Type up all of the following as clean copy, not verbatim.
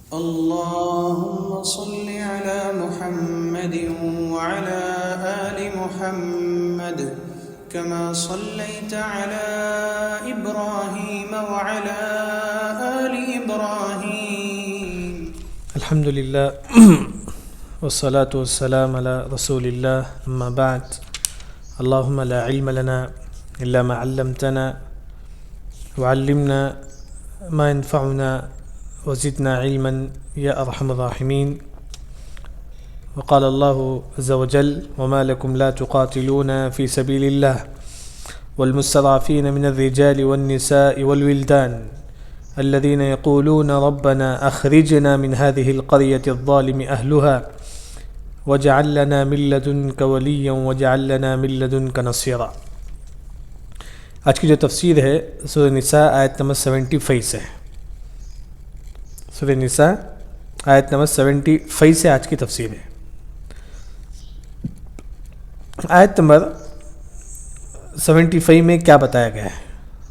اللهم صل على محمد وعلى آل محمد كما صليت على إبراهيم وعلى آل إبراهيم. الحمد لله والصلاة والسلام على رسول الله. أما بعد، اللهم لا علم لنا إلا ما علمتنا وعلمنا ما ينفعنا وزدنا علما يا أرحم الراحمين. وقال الله عز وجل: وما لكم لا تقاتلون في سبيل الله والمستضعفين من الرجال والنساء والولدان الذين يقولون ربنا أخرجنا من هذه القرية الظالم أهلها واجعل لنا من لدنك وليا واجعل لنا من لدنك نصيرا. آج کی جو تفسیر ہے سورہ نساء آیت نمبر 75 سے ہے. سورہ نساء آیت نمبر 75 سے آج کی تفسیر ہے. آیت نمبر 75 میں کیا بتایا گیا ہے؟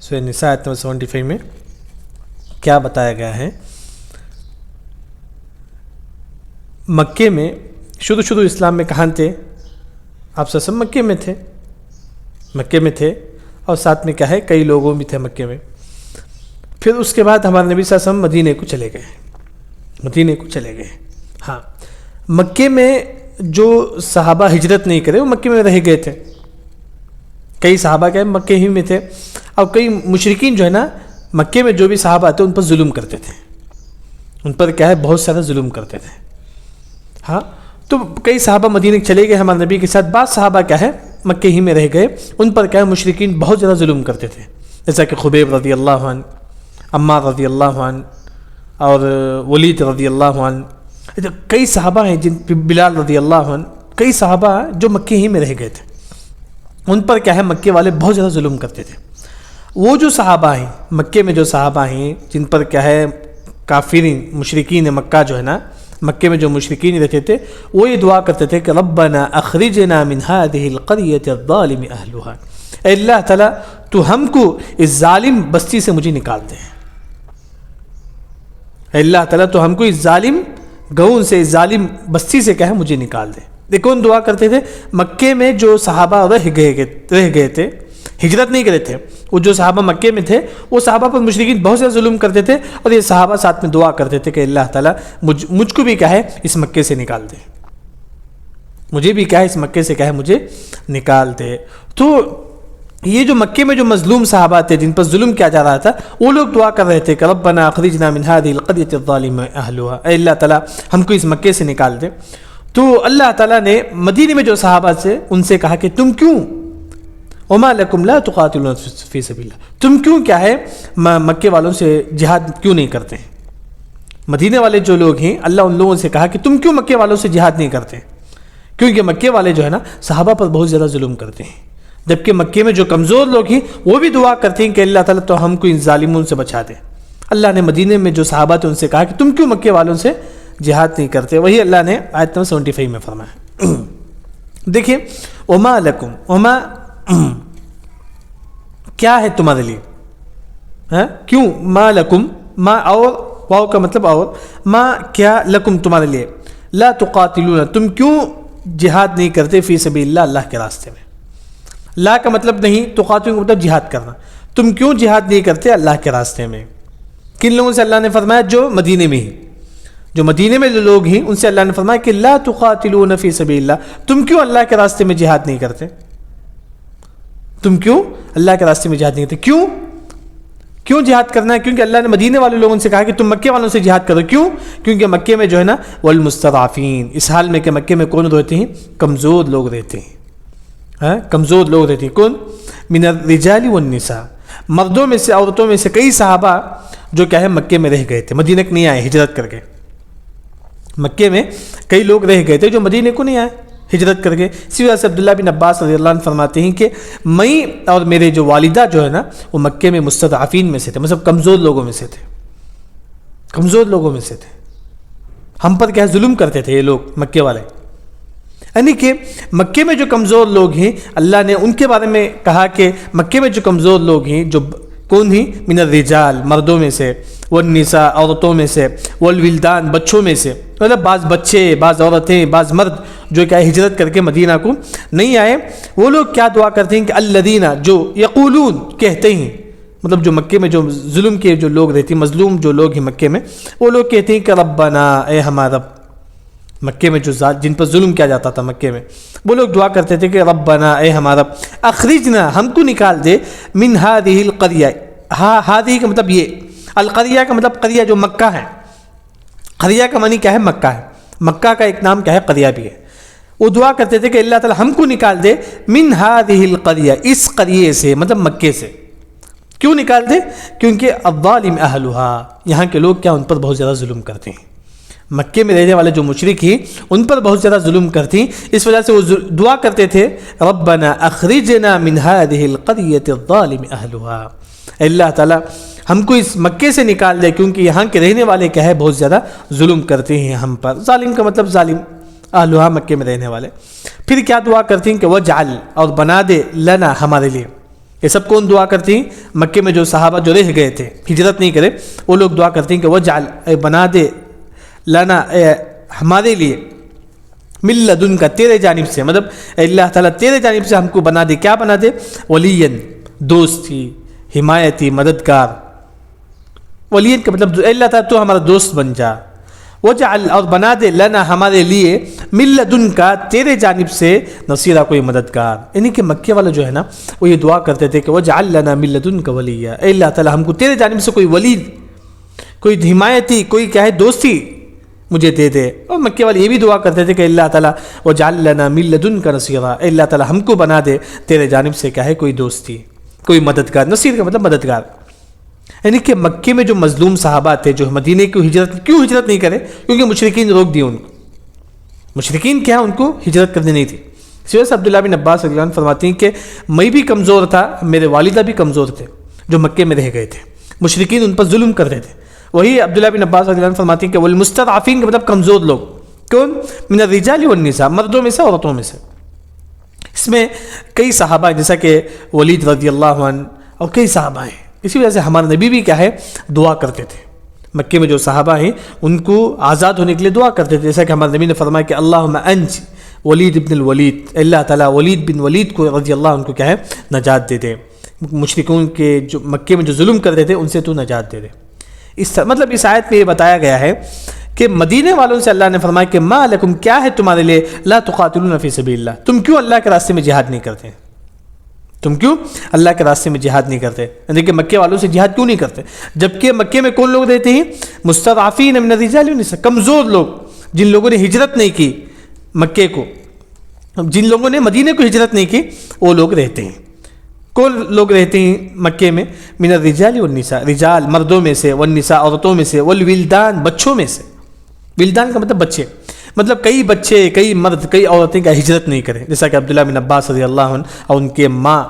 سورہ نساء آیت نمبر 75 میں کیا بتایا گیا ہے؟ مکے میں شروع اسلام میں کہاں تھے؟ آپ سب مکے میں تھے اور ساتھ میں کیا ہے، کئی لوگوں بھی تھے مکے میں. پھر اس کے بعد ہمارے نبی صلی اللہ علیہ وسلم مدینے کو چلے گئے. ہاں، مکے میں جو صحابہ ہجرت نہیں کرے وہ مکے میں رہ گئے تھے. کئی صحابہ کیا مکے ہی میں تھے، اور کئی مشرکین جو ہے نا مکے میں جو بھی صحابہ آتے ان پر ظلم کرتے تھے، ان پر کیا ہے بہت سارا ظلم کرتے تھے. ہاں، تو کئی صحابہ مدینے چلے گئے ہمارے نبی کے ساتھ. بعض صحابہ کیا ہے مکے ہی میں رہ گئے، ان پر کیا ہے مشرکین بہت زیادہ ظلم کرتے تھے، جیسا کہ خبیب رضی اللہ عنہ، عمار رضی اللہ عنہ اور ولید رضی اللہ عنہ. کئی صحابہ ہیں بلال رضی اللہ عنہ، کئی صحابہ جو مکے ہی میں رہ گئے تھے، ان پر کیا ہے مکے والے بہت زیادہ ظلم کرتے تھے. وہ جو صحابہ ہیں مکے میں، جو صحابہ ہیں جن پر کیا ہے کافرین مشرکین مکہ جو ہے نا، مکے میں جو مشرکین رہتے تھے، وہ یہ دعا کرتے تھے کہ ربنا اخرجنا من هذه القرية الظالم اهلها، اے اللہ تعالیٰ تو ہم کو اس ظالم بستی سے مجھے نکال دے. اے اللہ تعالیٰ تو ہم کو اس ظالم گاؤں سے، اس ظالم بستی سے کیا ہے مجھے نکال دے. دیکھو ان دعا کرتے تھے. مکے میں جو صحابہ رہ گئے تھے، ہجرت نہیں کرے تھے، وہ جو صحابہ مکے میں تھے وہ صحابہ پر مشرکین بہت سے ظلم کرتے تھے، اور یہ صحابہ ساتھ میں دعا کرتے تھے کہ اللہ تعالیٰ مجھ کو بھی کیا ہے اس مکے سے نکال دے، مجھے بھی کیا ہے اس مکے سے کیا ہے مجھے نکال دے. تو یہ جو مکے میں جو مظلوم صحابہ تھے جن پر ظلم کیا جا رہا تھا، وہ لوگ دعا کر رہے تھے کہ ربنا اخرجنا من هذه القرية الظالم اهلها، اے اللہ تعالیٰ ہم کو اس مکے سے نکال دے. تو اللہ تعالیٰ نے مدینے میں جو صحابہ سے ان سے کہا کہ تم کیوں وما لکم لا تقاتلون فی سبیل اللہ، تم کیوں کیا ہے مکے والوں سے جہاد کیوں نہیں کرتے ہیں؟ مدینے والے جو لوگ ہیں، اللہ ان لوگوں سے کہا کہ تم کیوں مکے والوں سے جہاد نہیں کرتے؟ کیونکہ مکے والے جو ہے نا صحابہ پر بہت زیادہ ظلم کرتے ہیں، جبکہ مکے میں جو کمزور لوگ ہیں وہ بھی دعا کرتے ہیں کہ اللہ تعالیٰ تو ہم کو ان ظالموں سے بچا دے. اللہ نے مدینے میں جو صحابہ تھے ان سے کہا کہ تم کیوں مکے والوں سے جہاد نہیں کرتے؟ وہی اللہ نے آیت نمبر 75 میں فرمایا. دیکھیں، وما لکم، وما کیا ہے تمہارے لیے، کیوں، ما لکم، ما اور واو کا مطلب اور، ما کیا، لکم تمہارے لیے، لا تقاتلون تم کیوں جہاد نہیں کرتے، فی سبیل اللہ اللہ کے راستے میں. لا کا مطلب نہیں، تقاتلون کا مطلب جہاد کرنا. تم کیوں جہاد نہیں کرتے اللہ کے راستے میں؟ کن لوگوں سے اللہ نے فرمایا؟ جو مدینے میں ہی، جو مدینے میں جو لوگ ہیں ان سے اللہ نے فرمایا کہ لا تقاتلون فی سبیل اللہ، تم کیوں اللہ کے راستے میں جہاد نہیں کرتے؟ تم کیوں اللہ کے راستے میں جہاد نہیں کرتے؟ کیوں جہاد کرنا ہے؟ کیونکہ اللہ نے مدینے والے لوگوں سے کہا کہ تم مکے والوں سے جہاد کرو. کیوں؟ کیونکہ مکے میں جو ہے نا والمستضعفین، اس حال میں کہ مکے میں کون رہتے ہیں؟ کمزور لوگ رہتے ہیں. کمزور لوگ رہتے ہیں. کون؟ من الرجال والنساء، مردوں میں سے، عورتوں میں سے کئی صحابہ جو کیا ہے مکے میں رہ گئے تھے، مدینے کو نہیں آئے ہجرت کر کے. مکے میں کئی لوگ رہ گئے تھے جو مدینے کو نہیں آئے ہجرت کر کے. اسی وجہ سے عبداللہ بن عباس رضی اللہ عنہ فرماتے ہیں کہ میں اور میرے جو والدہ جو ہے نا وہ مکے میں مستضعفین میں سے تھے، مطلب کمزور لوگوں میں سے تھے. ہم پر کیا ظلم کرتے تھے یہ لوگ مکے والے. یعنی کہ مکے میں جو کمزور لوگ ہیں اللہ نے ان کے بارے میں کہا کہ مکے میں جو کمزور لوگ ہیں جو کون تھی؟ من الرجال مردوں میں سے، والنساء عورتوں میں سے، والولدان بچوں میں سے، مطلب بعض بچے، بعض عورتیں، بعض مرد جو کیا ہجرت کر کے مدینہ کو نہیں آئے، وہ لوگ کیا دعا کرتے ہیں کہ الذین جو یقولون کہتے ہیں، مطلب جو مکے میں جو ظلم کے جو لوگ رہتے ہیں، مظلوم جو لوگ ہیں مکے میں، وہ لوگ کہتے ہیں کہ ربنا اے ہمارا رب، مکے میں جو ذات جن پر ظلم کیا جاتا تھا مکے میں، وہ لوگ دعا کرتے تھے کہ ربنا اے ہمارا رب اخرجنا ہم کو نکال دے من هذه القرية، هذه کا مطلب یہ، القریہ کا مطلب قریہ جو مکہ ہے، قریہ کا معنی کیا ہے؟ مکہ ہے، مکہ کا ایک نام کیا ہے؟ قریہ بھی ہے۔ وہ دعا کرتے تھے کہ اللہ تعالی ہم کو نکال دے من هذه القرية، اس قریے سے، مطلب مکے سے۔ کیوں نکال دے؟ کیونکہ الظالم اہلها، یہاں کے لوگ کیا ان پر بہت زیادہ ظلم کرتے ہیں، مکے میں رہنے والے جو مشرک ہیں ان پر بہت زیادہ ظلم کرتی ہیں، اس وجہ سے وہ دعا کرتے تھے ربنا اخرجنا من هذه القرية الظالم اهلها، اللہ تعالی ہم کو اس مکے سے نکال دے کیونکہ یہاں کے رہنے والے کیا ہے؟ بہت زیادہ ظلم کرتے ہیں ہم پر۔ ظالم کا مطلب ظالم، اہلها مکے میں رہنے والے۔ پھر کیا دعا کرتی ہیں کہ وجعل، اور بنا دے، لنا ہمارے لیے۔ یہ سب کون دعا کرتی ہیں؟ مکے میں جو صحابہ جو رہ گئے تھے ہجرت نہیں کرے، وہ لوگ دعا کرتی ہیں کہ وجعل، بنا دے، لنا ہمارے لیے، من لدن کا تیرے جانب سے، مطلب اللہ تعالیٰ تیرے جانب سے ہم کو بنا دے، کیا بنا دے؟ ولین، دوستی، حمایتی، مددگار۔ ولین کا مطلب اللہ تعالیٰ تو ہمارا دوست بن جا۔ وجعل، اور بنا دے، لنا ہمارے لیے، من لدن کا تیرے جانب سے، نصیرہ کوئی مددگار۔ یعنی کہ مکے والا جو ہے نا وہ یہ دعا کرتے تھے کہ وجعل لنا من لدن کا ولیہ، اے اللہ تعالیٰ ہم کو تیرے جانب سے کوئی ولی، کوئی حمایتی، کوئی کیا ہے دوستی مجھے دے دے۔ اور مکے والے یہ بھی دعا کرتے تھے کہ اللہ تعالیٰ وجعل لنا من لدنک نصیرا، اے اللہ تعالیٰ ہم کو بنا دے تیرے جانب سے کیا ہے کوئی دوستی، کوئی مددگار۔ نصیر کا مطلب مددگار۔ یعنی کہ مکے میں جو مظلوم صحابہ تھے جو مدینے کی کیوں ہجرت نہیں کرے؟ کیونکہ مشرکین روک دیے ان کو۔ مشرکین کیا ان کو ہجرت کرنی نہیں تھی۔ اس وجہ سے عبداللہ بن عباس رضی اللہ عنہ فرماتے ہیں کہ میں بھی کمزور تھا، میرے والدہ بھی کمزور تھے جو مکے میں رہ گئے تھے، مشرکین ان پر ظلم کرتے تھے۔ وہی عبداللہ بن عباس رضی اللہ عنہ فرماتے ہیں کہ والمستضعفین کا مطلب کمزور لوگ، کون؟ من الرجال والنساء، مردوں میں سے عورتوں میں سے۔ اس میں کئی صحابہ جیسا کہ ولید رضی اللہ عنہ اور کئی صحابہ ہیں۔ اسی وجہ سے ہمارے نبی بھی کیا ہے دعا کرتے تھے، مکے میں جو صحابہ ہیں ان کو آزاد ہونے کے لیے دعا کرتے تھے، جیسا کہ ہمارے نبی نے فرمایا کہ اللہم انج ولید ابن الولید، اللہ تعالیٰ ولید بن ولید کو رضی اللہ عنہ کو کیا ہے نجات دے دے، مشرکون کے جو مکے میں جو ظلم کرتے تھے ان سے تو نجات دے دے۔ مطلب اس آیت میں یہ بتایا گیا ہے کہ مدینے والوں سے اللہ نے فرمایا کہ ما لکم، کیا ہے تمہارے لیے، لا تقاتلون فی سبیل اللہ، تم کیوں اللہ کے راستے میں جہاد نہیں کرتے؟ تم کیوں اللہ کے راستے میں جہاد نہیں کرتے؟ یعنی کہ مکے والوں سے جہاد کیوں نہیں کرتے؟ جبکہ مکے میں کون لوگ رہتے ہیں؟ مستضعفین من الرجال والنساء، کمزور لوگ، جن لوگوں نے ہجرت نہیں کی مکے کو، جن لوگوں نے مدینے کو ہجرت نہیں کی، وہ لوگ رہتے ہیں۔ کون لوگ رہتے ہیں مکے میں؟ من الرجال والنساء، رجال مردوں میں سے، والنساء عورتوں میں سے، والولدان بچوں میں سے۔ ولدان کا مطلب بچے، مطلب کئی بچے، کئی مرد، کئی عورتیں کا ہجرت نہیں کریں، جیسا کہ عبداللہ بن عباس رضی اللہ عنہ اور ان کے ماں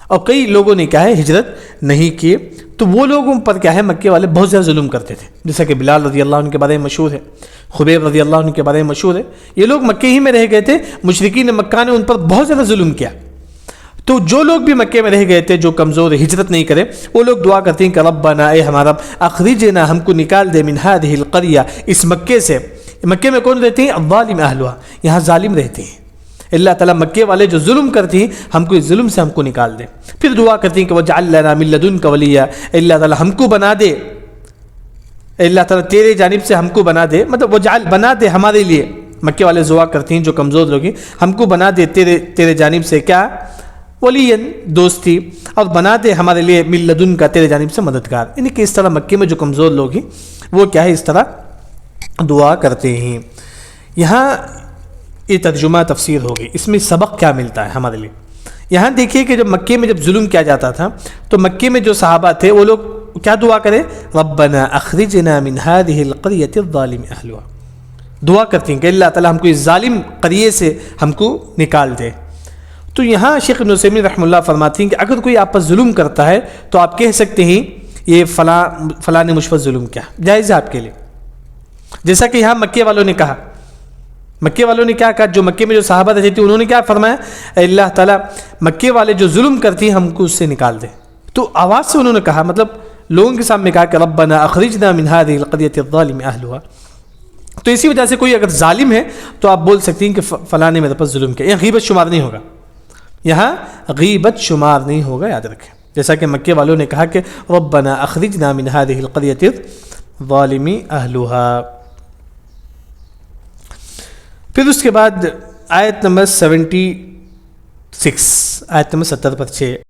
اور کئی لوگوں نے کیا ہے ہجرت نہیں کی۔ تو وہ لوگوں پر کیا ہے مکے والے بہت زیادہ ظلم کرتے تھے، جیسا کہ بلال رضی اللہ عنہ کے بارے میں مشہور ہے، خبیب رضی اللہ عنہ کے بارے میں مشہور ہے۔ یہ لوگ مکے ہی میں رہ گئے تھے، مشرکین مکہ نے ان پر بہت زیادہ ظلم کیا۔ تو جو لوگ بھی مکے میں رہ گئے تھے، جو کمزور ہجرت نہیں کرے، وہ لوگ دعا کرتے ہیں کہ ربنا، اے ہمارا اخرجنا، ہم کو نکال دے، من هذه القرية، اس مکے سے۔ مکے میں کون رہتے ہیں؟ الظالم اهلها، یہاں ظالم رہتے ہیں۔ اللہ تعالیٰ مکے والے جو ظلم کرتی ہیں ہم کو اس ظلم سے ہم کو نکال دے۔ پھر دعا کرتی ہیں کہ وجعل لنا من لدنک ولیا، اللہ تعالیٰ ہم کو بنا دے، اللہ تعالیٰ تیرے جانب سے ہم کو بنا دے، مطلب وجعل بنا دے ہمارے لیے۔ مکے والے دعا کرتی ہیں جو کمزور لوگ ہیں، ہم کو بنا دے تیرے جانب سے کیا؟ ولین، دوستی، اور بنا دے ہمارے لیے من لدن کا تیرے جانب سے مددگار۔ یعنی کہ اس طرح مکے میں جو کمزور لوگ ہیں وہ کیا ہے اس طرح دعا کرتے ہیں۔ یہاں یہ ترجمہ تفسیر ہوگی، اس میں سبق کیا ملتا ہے ہمارے لیے؟ یہاں دیکھیے کہ جب مکے میں جب ظلم کیا جاتا تھا تو مکے میں جو صحابہ تھے وہ لوگ کیا دعا کرے؟ ربنا اخرجنا من هذه القرية الظالم اهلها، دعا کرتے ہیں کہ اللہ تعالیٰ ہم کو اس ظالم قریے سے ہم کو نکال دے۔ تو یہاں شیخ ابن عثیمین رحمہ اللہ فرماتے ہیں کہ اگر کوئی آپ پر ظلم کرتا ہے تو آپ کہہ سکتے ہیں یہ فلاں نے مجھ پر ظلم کیا، جائز ہے آپ کے لیے۔ جیسا کہ یہاں مکے والوں نے کہا، مکے والوں نے کیا کہا؟ جو مکے میں جو صحابہ رہتے تھے انہوں نے کیا فرمایا؟ اے اللہ تعالیٰ مکے والے جو ظلم کرتی ہیں ہم کو اس سے نکال دے۔ تو آواز سے انہوں نے کہا، مطلب لوگوں کے سامنے کہا کہ ربنا اخرجنا من هذه القرية الظالم اهلها. تو اسی وجہ سے کوئی اگر ظالم ہے تو آپ بول سکتے ہیں کہ فلاں نے میرے پر ظلم کیا. یہاں غیبت شمار نہیں ہوگا، یہاں غیبت شمار نہیں ہوگا، یاد رکھیں. جیسا کہ مکے والوں نے کہا کہ ربنا اخرجنا من هذه القرية الظالم اهلها. پھر اس کے بعد آیت نمبر 76، آیت نمبر 70 پر 6